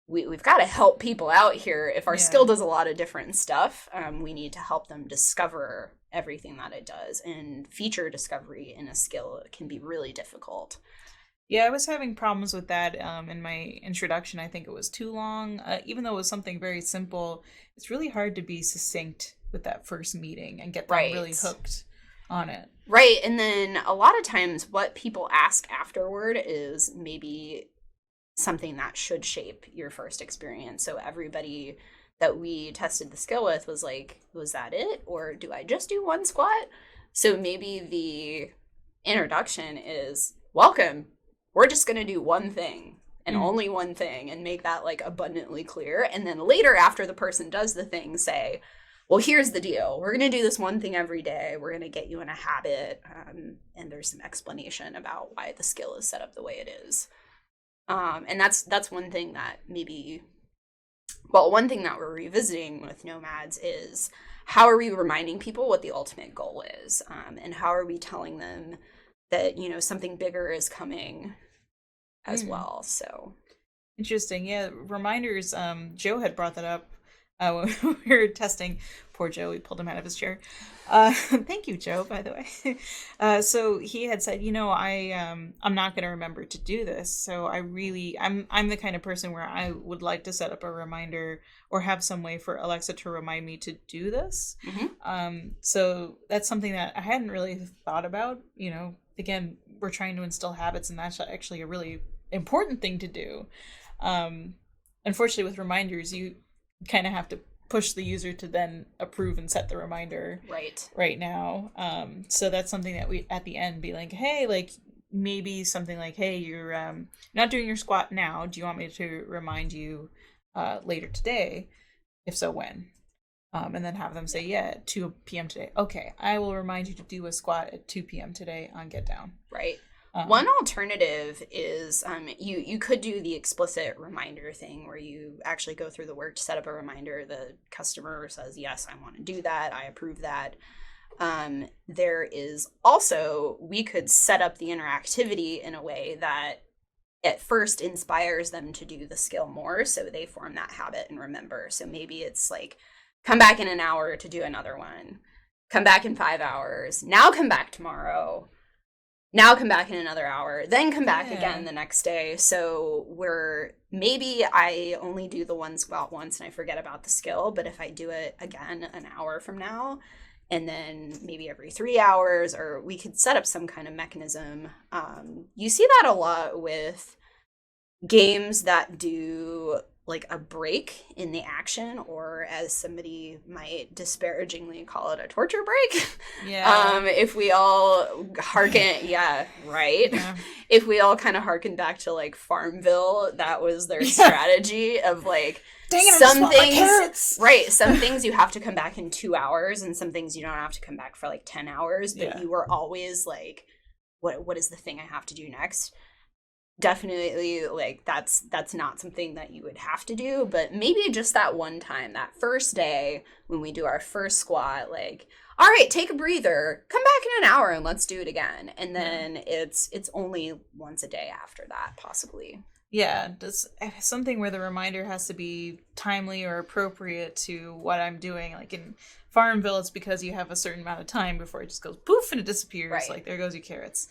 we've got to help people out here. If our skill does a lot of different stuff, we need to help them discover everything that it does. And feature discovery in a skill can be really difficult. Yeah, I was having problems with that in my introduction. I think it was too long. Even though it was something very simple, it's really hard to be succinct with that first meeting and get them really hooked on it. Right, and then a lot of times what people ask afterward is maybe something that should shape your first experience. So everybody that we tested the skill with was like, was that it? Or do I just do 1 squat? So maybe the introduction is, welcome, we're just going to do 1 thing and only 1 thing, and make that like abundantly clear. And then later, after the person does the thing, say, well, here's the deal. We're going to do this 1 thing every day. We're going to get you in a habit. And there's some explanation about why the skill is set up the way it is. And that's one thing that one thing that we're revisiting with Nomads is how are we reminding people what the ultimate goal is? And how are we telling them that, something bigger is coming as well. So Interesting. Yeah, reminders. Joe had brought that up when we were testing. Poor Joe, we pulled him out of his chair. Thank you, Joe, by the way. So he had said, I'm not going to remember to do this. So I'm the kind of person where I would like to set up a reminder or have some way for Alexa to remind me to do this. So that's something that I hadn't really thought about. Again, we're trying to instill habits, and that's actually a really important thing to do. Unfortunately, with reminders, you kind of have to push the user to then approve and set the reminder right now. So that's something that we at the end be like, hey, like maybe something like, hey, you're not doing your squat now. Do you want me to remind you later today? If so, when? And then have them say, yeah, 2 p.m. today. Okay, I will remind you to do a squat at 2 p.m. today on Get Down. Right. One alternative is you could do the explicit reminder thing where you actually go through the work to set up a reminder. The customer says, yes, I want to do that. I approve that. There is also, we could set up the interactivity in a way that at first inspires them to do the skill more, so they form that habit and remember. So maybe it's like, come back in an hour to do another one. Come back in 5 hours. Now come back tomorrow. Now come back in another hour, then come back again the next day. So maybe I only do the one squat once and I forget about the skill, but if I do it again an hour from now, and then maybe every 3 hours, or we could set up some kind of mechanism. You see that a lot with games that do like a break in the action, or as somebody might disparagingly call it, a torture break. Yeah. If we all hearken, if we all kind of hearken back to like Farmville, that was their strategy of like, dang it, some things, right? Some things you have to come back in 2 hours, and some things you don't have to come back for like 10 hours, but you were always like, what is the thing I have to do next? Definitely, like that's not something that you would have to do, but maybe just that one time, that first day when we do our first squat, like, all right, take a breather, come back in an hour and let's do it again. And then it's only once a day after that, possibly. Yeah, something where the reminder has to be timely or appropriate to what I'm doing. Like in Farmville, it's because you have a certain amount of time before it just goes poof and it disappears. Right. Like, there goes your carrots.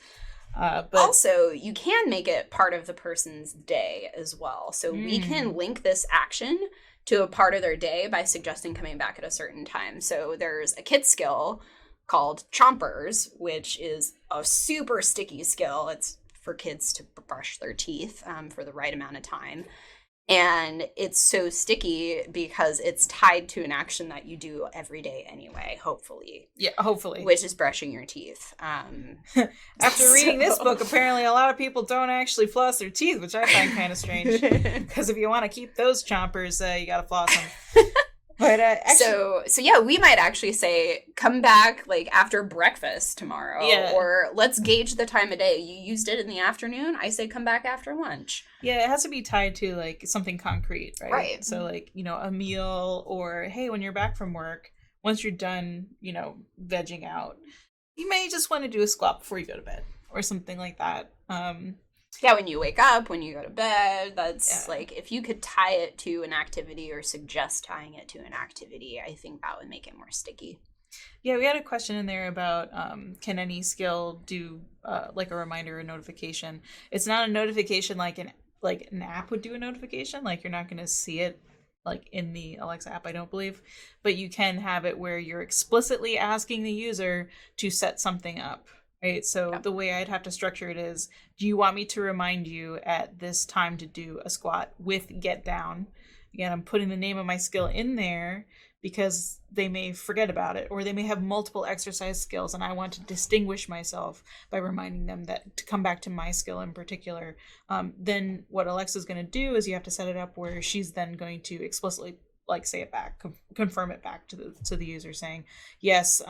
But also, you can make it part of the person's day as well. So we can link this action to a part of their day by suggesting coming back at a certain time. So there's a kit skill called Chompers, which is a super sticky skill. It's for kids to brush their teeth for the right amount of time. And it's so sticky because it's tied to an action that you do every day anyway, hopefully. Yeah, hopefully. Which is brushing your teeth. After reading this book, apparently a lot of people don't actually floss their teeth, which I find kind of strange. Because if you want to keep those chompers, you got to floss them. But actually, so yeah, we might actually say, come back like after breakfast tomorrow, or let's gauge the time of day. You used it in the afternoon. I say come back after lunch. Yeah, it has to be tied to like something concrete, right? Right. So like, a meal, or hey, when you're back from work, once you're done, vegging out, you may just want to do a squat before you go to bed or something like that. Yeah, when you wake up, when you go to bed, that's like, if you could tie it to an activity or suggest tying it to an activity, I think that would make it more sticky. Yeah, we had a question in there about can any skill do like a reminder or notification? It's not a notification like an app would do a notification. Like, you're not going to see it like in the Alexa app, I don't believe. But you can have it where you're explicitly asking the user to set something up. Right, so the way I'd have to structure it is, do you want me to remind you at this time to do a squat with Get Down? Again, I'm putting the name of my skill in there because they may forget about it, or they may have multiple exercise skills, and I want to distinguish myself by reminding them that to come back to my skill in particular. Then what Alexa's going to do is you have to set it up where she's then going to explicitly like say it back, confirm it back to the user, saying, yes,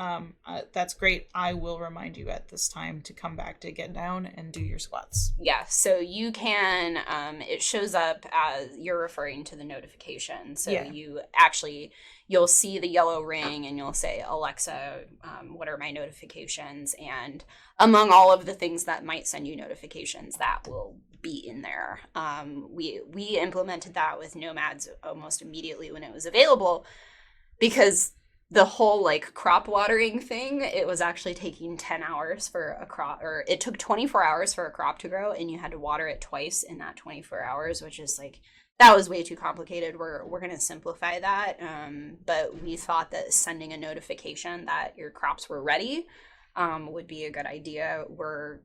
that's great. I will remind you at this time to come back to Get Down and do your squats. Yeah, so you can, it shows up as you're referring to the notification. So you'll see the yellow ring and you'll say, Alexa, what are my notifications? And among all of the things that might send you notifications, that will be in there. We implemented that with Nomads almost immediately when it was available, because the whole like crop watering thing, it was actually taking 10 hours for a crop, or it took 24 hours for a crop to grow, and you had to water it twice in that 24 hours, which is like, that was way too complicated. We're going to simplify that. But we thought that sending a notification that your crops were ready would be a good idea. We're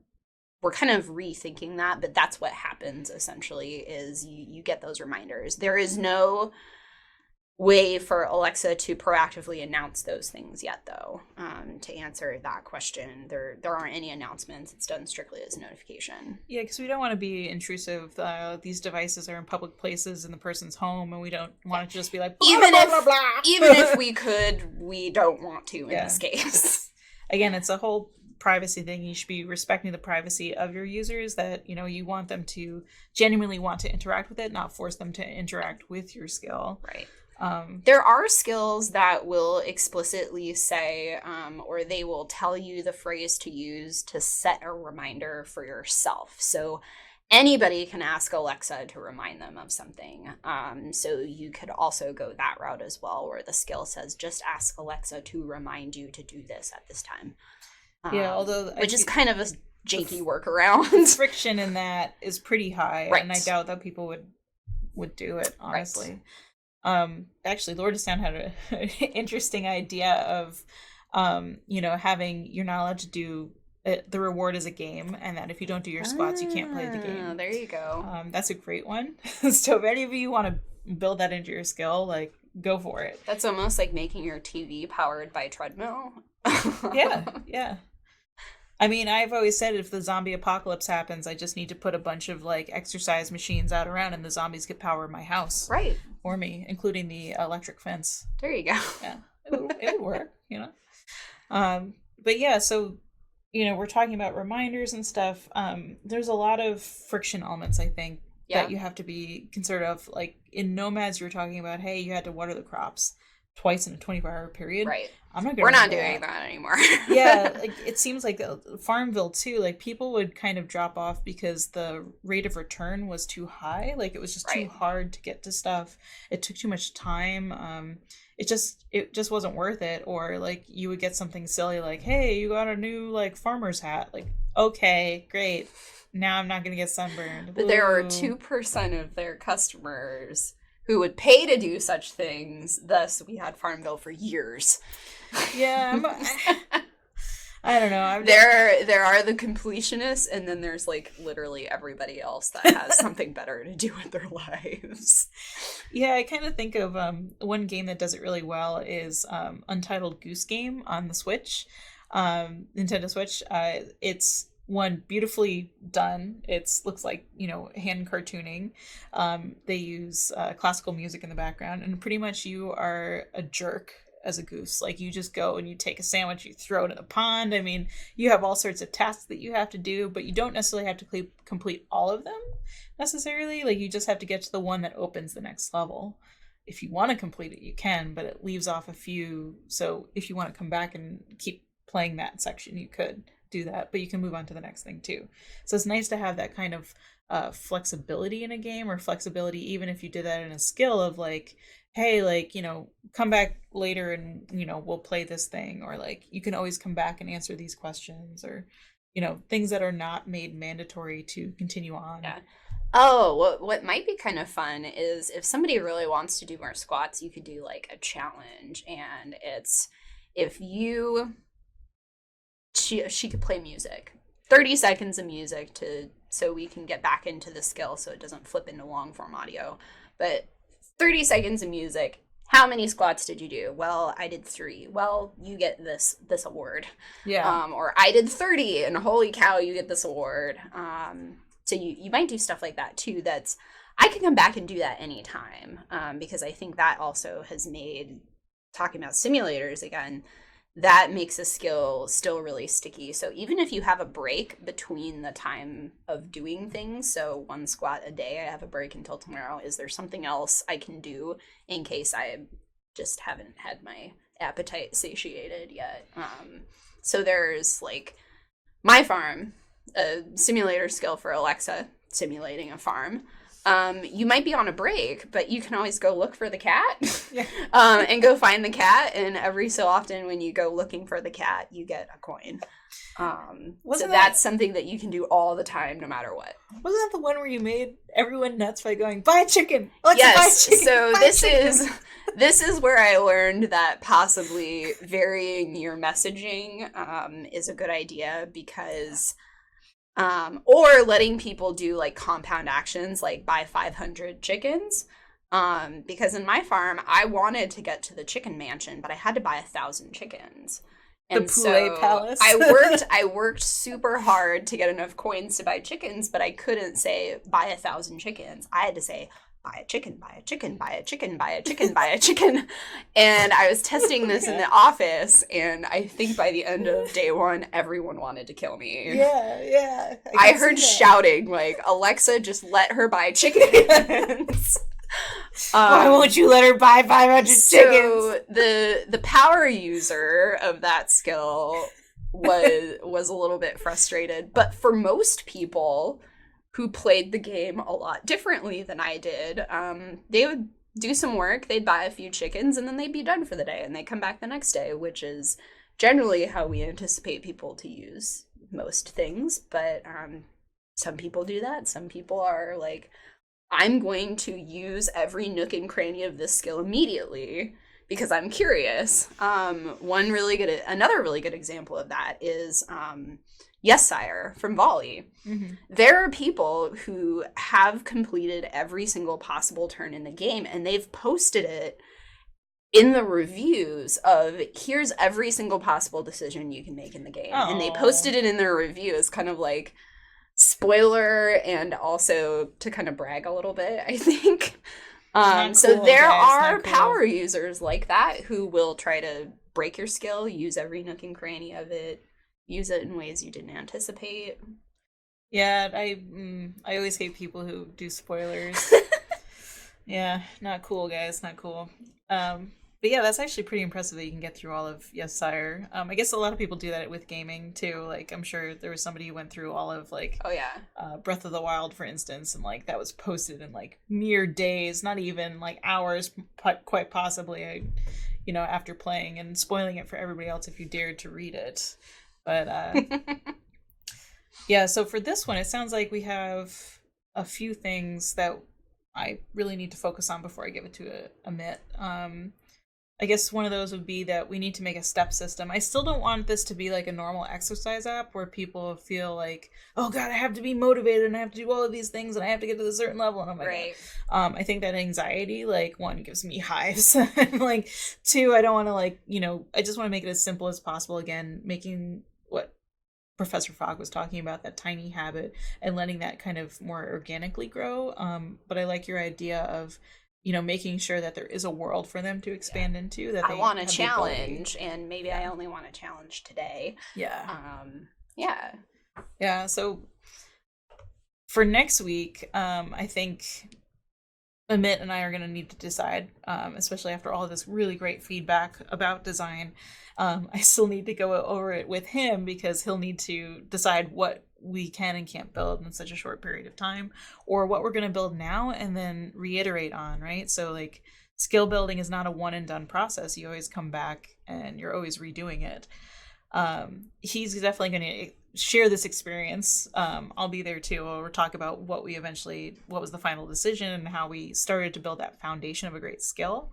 kind of rethinking that, but that's what happens essentially, is you get those reminders. There is no way for Alexa to proactively announce those things yet, though. To answer that question, there aren't any announcements. It's done strictly as a notification. Yeah, because we don't want to be intrusive. These devices are in public places in the person's home, and we don't want it to just be like, blah, Even blah, if blah, blah, blah. even if we could, we don't want to in this case. Again, it's a whole privacy thing. You should be respecting the privacy of your users, that, you know, you want them to genuinely want to interact with it, not force them to interact with your skill. Right. There are skills that will explicitly say, or they will tell you the phrase to use to set a reminder for yourself. So anybody can ask Alexa to remind them of something. So you could also go that route as well, where the skill says, just ask Alexa to remind you to do this at this time. Although which is kind of a janky workaround. Friction in that is pretty high, Right. and I doubt that people would do it, honestly. Right. Actually, Lordistown had an interesting idea of, having, you're not allowed to do it, the reward is a game, and that if you don't do your squats, you can't play the game. There you go. That's a great one. So if any of you want to build that into your skill, like, go for it. That's almost like making your TV powered by treadmill. Yeah. I mean, I've always said if the zombie apocalypse happens, I just need to put a bunch of like exercise machines out around, and the zombies could power my house Right. for me, including the electric fence. There you go. Yeah, it would work, But yeah, so, we're talking about reminders and stuff. There's a lot of friction elements, I think, that you have to be considerate of. Like in Nomads, you were talking about, hey, you had to water the crops twice in a 24-hour period. Right. We're not doing that anymore. Yeah, like it seems like Farmville too, like people would kind of drop off because the rate of return was too high. Like it was just too hard to get to stuff. It took too much time. It just wasn't worth it. Or like you would get something silly like, hey, you got a new like farmer's hat. Like, okay, great. Now I'm not gonna get sunburned. But there are 2% of their customers who would pay to do such things. Thus, we had Farmville for years. Yeah, I don't know. There are the completionists, and then there's like literally everybody else that has something better to do with their lives. Yeah, I kind of think of one game that does it really well is Untitled Goose Game on the Switch, Nintendo Switch. It's one beautifully done. Looks like, hand cartooning. They use classical music in the background, and pretty much you are a jerk as a goose. Like you just go and you take a sandwich, you throw it in a pond. I mean, you have all sorts of tasks that you have to do, but you don't necessarily have to complete all of them necessarily. Like you just have to get to the one that opens the next level. If you want to complete it, you can, but it leaves off a few. So if you want to come back and keep playing that section, you could do that, but you can move on to the next thing too. So it's nice to have that kind of flexibility in a game, or flexibility even if you did that in a skill of like, hey, like, come back later and, we'll play this thing, or like, you can always come back and answer these questions, or, things that are not made mandatory to continue on. Yeah. Oh, what might be kind of fun is if somebody really wants to do more squats, you could do like a challenge, and it's if you, she could play music, 30 seconds of music so we can get back into the skill so it doesn't flip into long form audio, but 30 seconds of music. How many squats did you do? Well, I did 3. Well, you get this award. Yeah. Or I did 30, and holy cow, you get this award. So you might do stuff like that too. I can come back and do that anytime, because I think that also has made, talking about simulators again, that makes a skill still really sticky. So even if you have a break between the time of doing things, so 1 squat a day, I have a break until tomorrow, is there something else I can do in case I just haven't had my appetite satiated yet? So there's like My Farm, a simulator skill for Alexa, simulating a farm. You might be on a break, but you can always go look for the cat. Yeah. And go find the cat. And every so often when you go looking for the cat, you get a coin. So that's something that you can do all the time, no matter what. Wasn't that the one where you made everyone nuts by going, buy a chicken? Alexa, Yes. buy a chicken, So buy a this chicken." this is where I learned that possibly varying your messaging is a good idea, because or letting people do like compound actions, like buy 500 chickens. Because in my farm, I wanted to get to the chicken mansion, but I had to buy 1,000 chickens. And Poulet Palace. I worked super hard to get enough coins to buy chickens, but I couldn't say buy 1,000 chickens. I had to say buy a chicken, buy a chicken, buy a chicken, buy a chicken, buy a chicken. And I was testing this in the office, and I think by the end of day one, everyone wanted to kill me. Yeah. I can heard see that. shouting like, Alexa, just let her buy chickens. Why won't you let her buy 500 chickens? So the power user of that skill was a little bit frustrated, but for most people who played the game a lot differently than I did, they would do some work, they'd buy a few chickens, and then they'd be done for the day, and they'd come back the next day, which is generally how we anticipate people to use most things. But some people do that. Some people are like, I'm going to use every nook and cranny of this skill immediately because I'm curious. Another really good example of that is Yes Sire from Volley. Mm-hmm. There are people who have completed every single possible turn in the game, and they've posted it in the reviews of, here's every single possible decision you can make in the game. And they posted it in their reviews, kind of like spoiler, and also to kind of brag a little bit, I think. So cool, there guys, are not cool. power users like that who will try to break your skill, use every nook and cranny of it, use it in ways you didn't anticipate. Yeah, I always hate people who do spoilers. Yeah, not cool, guys, not cool. But yeah, that's actually pretty impressive that you can get through all of Yes Sire. I guess a lot of people do that with gaming too. Like, I'm sure there was somebody who went through all of like Oh yeah. Breath of the Wild, for instance, and like that was posted in like mere days, not even like hours, quite possibly. After playing and spoiling it for everybody else if you dared to read it. But yeah, so for this one, it sounds like we have a few things that I really need to focus on before I give it to Amit. I guess one of those would be that we need to make a step system. I still don't want this to be like a normal exercise app where people feel like, oh God, I have to be motivated and I have to do all of these things and I have to get to a certain level. And I'm like, Right. I think that anxiety, like, one, gives me hives. And like, two, I don't want to I just want to make it as simple as possible. Again, making what Professor Fogg was talking about, that tiny habit, and letting that kind of more organically grow. But I like your idea of, making sure that there is a world for them to expand into. That I want a challenge, and maybe I only want a challenge today. Yeah. Yeah. Yeah. So for next week, I think Amit and I are going to need to decide, especially after all of this really great feedback about design. I still need to go over it with him because he'll need to decide what we can and can't build in such a short period of time, or what we're going to build now and then reiterate on, right? So like, skill building is not a one and done process. You always come back and you're always redoing it. He's definitely going to share this experience. I'll be there too. We'll talk about what was the final decision and how we started to build that foundation of a great skill.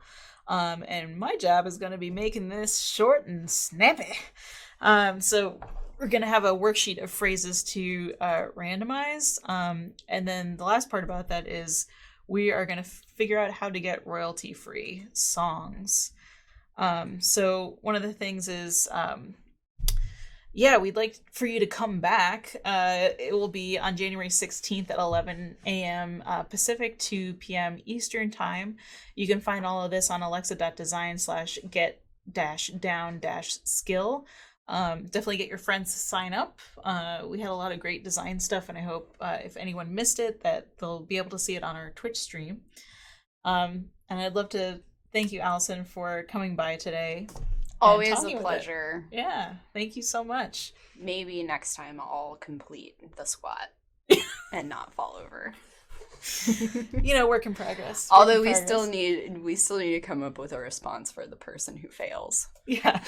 And my job is going to be making this short and snappy. So we're going to have a worksheet of phrases to randomize. And then the last part about that is we are going to figure out how to get royalty-free songs. So one of the things is, we'd like for you to come back. It will be on January 16th at 11 a.m. Pacific, 2 p.m. Eastern Time. You can find all of this on alexa.design/get-down-skill. Definitely get your friends to sign up. We had a lot of great design stuff, and I hope if anyone missed it, that they'll be able to see it on our Twitch stream. And I'd love to thank you, Allison, for coming by today. Always a pleasure. Yeah, thank you so much. Maybe next time I'll complete the squat. and not fall over. You know, work in progress. Although Work in we still progress. need to come up with a response for the person who fails. Yeah.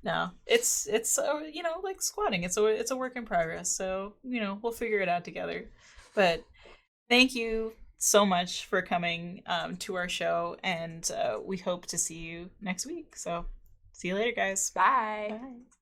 No, it's you know, like squatting. It's a work in progress. So, you know, we'll figure it out together. But thank you so much for coming to our show, and we hope to see you next week. So, see you later, guys. Bye. Bye.